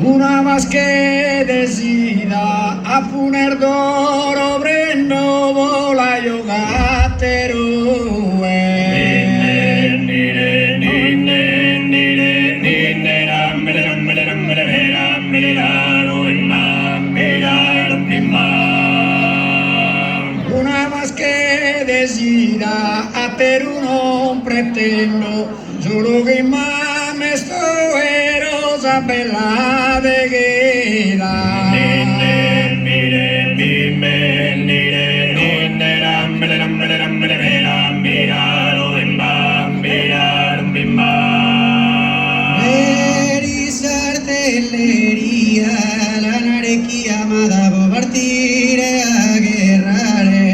Una más que decida a poner d'oro brendo vola yogatero. Una más que decida a ter un pretendo solo che me sto erosa bella de guida. Artillería, la narequia amada por partir a guerrare.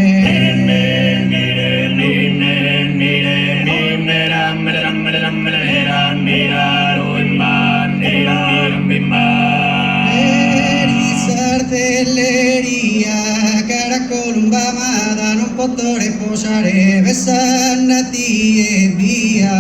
Artilleria, caracolumba amada, non potrei posare, besannati e via.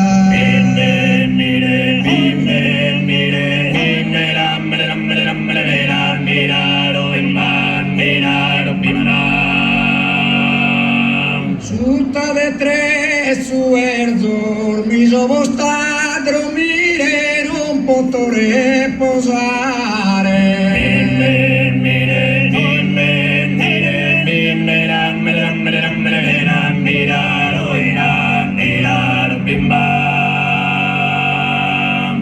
Sutta de tre suerzor, mi sono sta dormire, non potrei posare.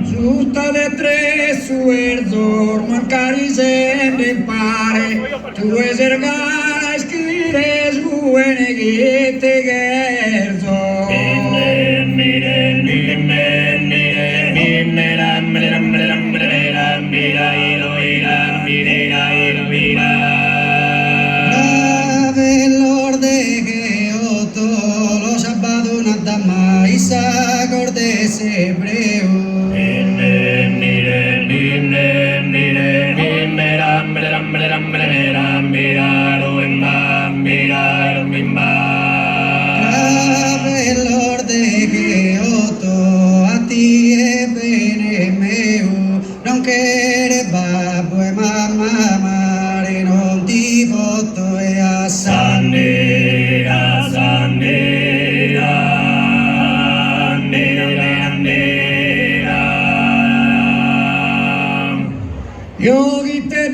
Sutta de tre suerzor, mancari se ne pare, tu eser gara scrivere su che te gerzo. Isa cordes hebreu. Lord de Geoto, a ti e bene meu, non che babbo e mamma mare, non ti voto e a Sandera, Sandera. Io chi te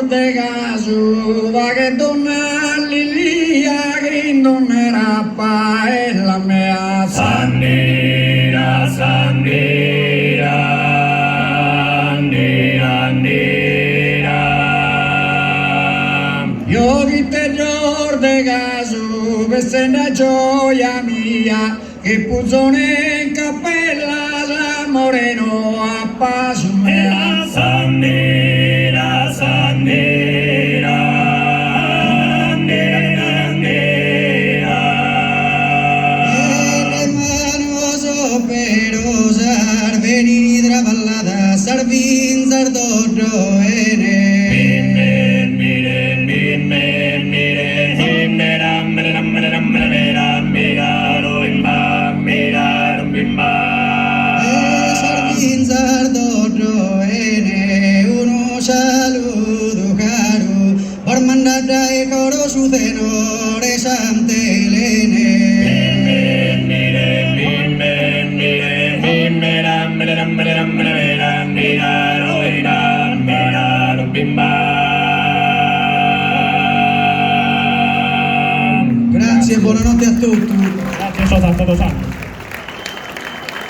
de caso, va che donna Lilia, che non era pa e la mia Sandera, Sandera, Nera, Nera. Io chi te de caso, questa è una gioia mia, che puzzone in cappella, sa moreno a passo mea. Sandera, Sandera, Nera, Nera. E le manos operosas, venir traballada, sarvin, sardotto, ene. Mandata e coro su tenore santelene. Grazie, buonanotte a tutti. Grazie, sono stato santo.